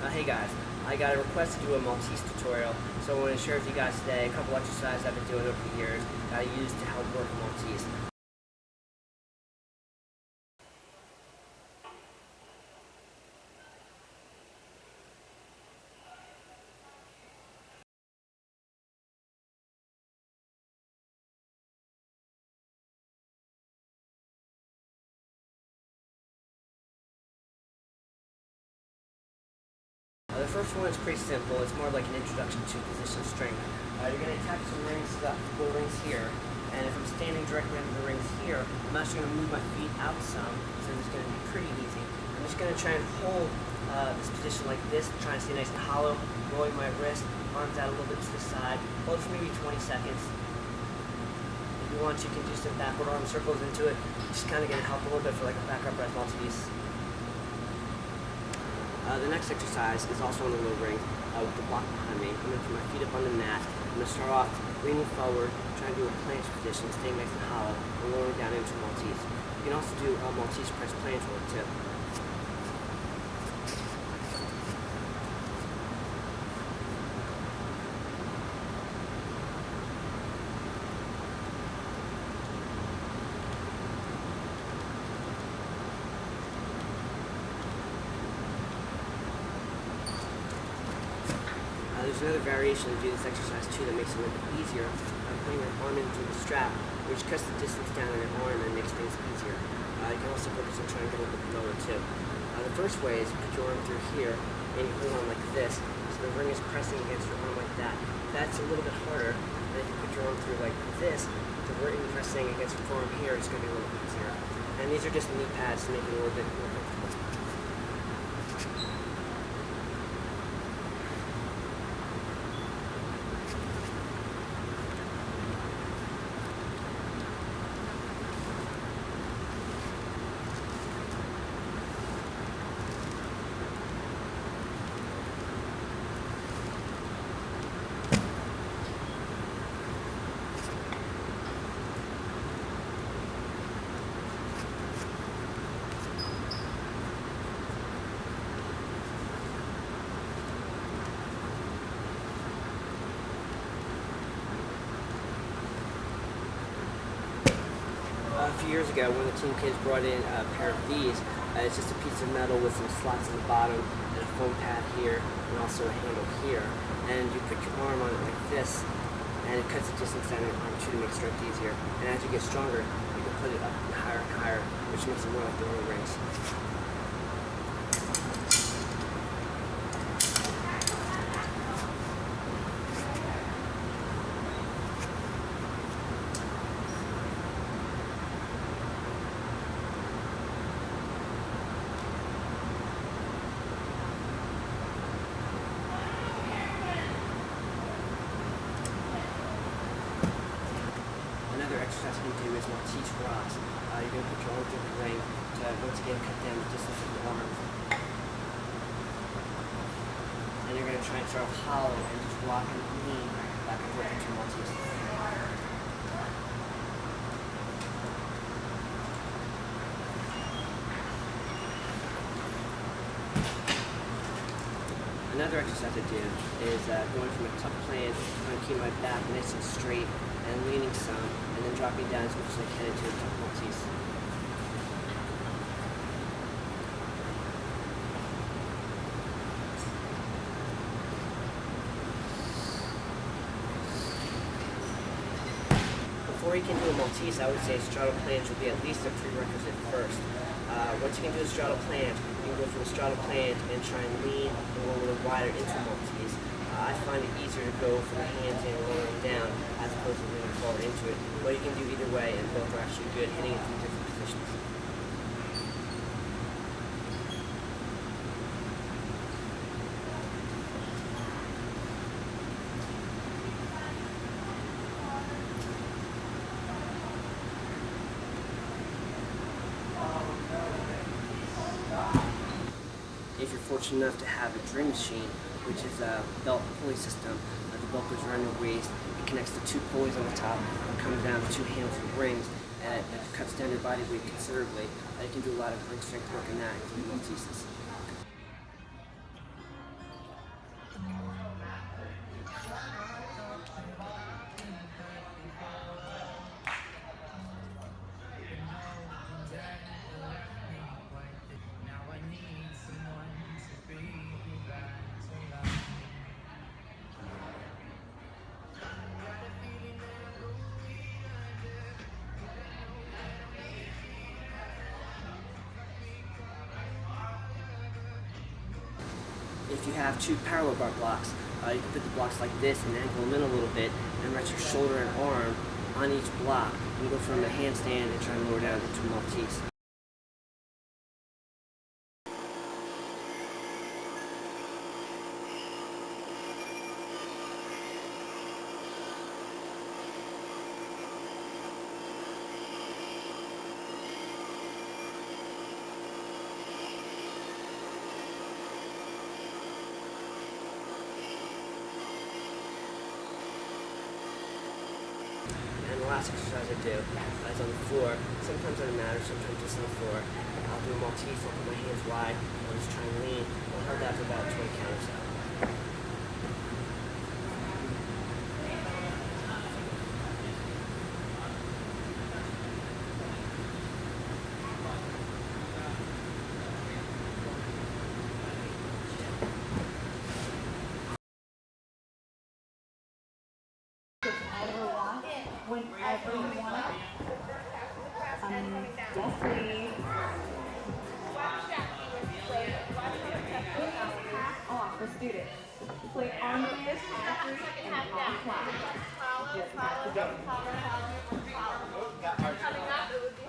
Hey guys, I got a request to do a Maltese tutorial, so I want to share with you guys today a couple exercises I've been doing over the years that I use to help work Maltese. The first one is pretty simple. It's more like an introduction to position strength. You're going to attach some rings to the rings here, and if I'm standing directly under the rings here, I'm actually going to move my feet out some, so it's going to be pretty easy. I'm just going to try and hold this position like this, try and stay nice and hollow, rolling my wrist, arms out a little bit to the side, hold for maybe 20 seconds. If you want, you can do some backward arm circles into it. Just kind of going to help a little bit for like a back up breath Maltese. The next exercise is also on the low ring with the block behind me. I'm going to put my feet up on the mat. I'm going to start off leaning forward, trying to do a planche position, staying nice and hollow, and lowering down into Maltese. You can also do a Maltese press planche work too. There's another variation to do this exercise too that makes it a little bit easier. I'm putting my arm into the strap, which cuts the distance down on your arm and makes things easier. You can also focus on trying to get a little bit lower too. The first way is you put your arm through here and you hold on like this, so the ring is pressing against your arm like that. That's a little bit harder than if you put your arm through like this, the ring pressing against your forearm here is going to be a little bit easier. And these are just knee pads to make it a little bit more comfortable. A few years ago, one of the team kids brought in a pair of these. It's just a piece of metal with some slots in the bottom and a foam pad here and also a handle here. And you put your arm on it like this, and it cuts the distance down your arm too to make strength easier. And as you get stronger, you can put it up higher and higher, which makes it more like the roll rings. Another exercise you can do is Maltese rocks. You're going to put your arm through the ring to once again cut down the distance of your arm. And you're going to try and start off hollow and just rock and lean back and forth into Maltese. Another exercise I do is going from a tuck planche, trying to keep my back nice and straight and leaning some, and then dropping down as much as I can into a tuck Maltese. Before you can do a Maltese, I would say straddle planche would be at least a prerequisite first. Once you can do a straddle planche, you can go from a straddle planche and try and lean and go a little wider into Maltese. I find it easier to go from the hands in and lowering down as opposed to leaning forward into it. But you can do either way, and both are actually good, hitting it from different positions. If you're fortunate enough to have a dream machine, which is a belt pulley system, the belt goes around your waist, it connects to two pulleys on the top, and comes down to two handles with rings, and it cuts down your body weight considerably. You can do a lot of ring strength work in that, including Malteses. If you have two parallel bar blocks, you can put the blocks like this and angle them in a little bit and rest your shoulder and arm on each block and go from a handstand and try and lower down into a Maltese. And the last exercise I do is on the floor. Sometimes on a mat or sometimes just on the floor. I'll do a Maltese, I'll put my hands wide, I'll just try and lean. I'll hold that for about 20 counts out. Whenever you want. Yes, please. Off for students. Play on this, and off class. Just have to go. Coming up, it would be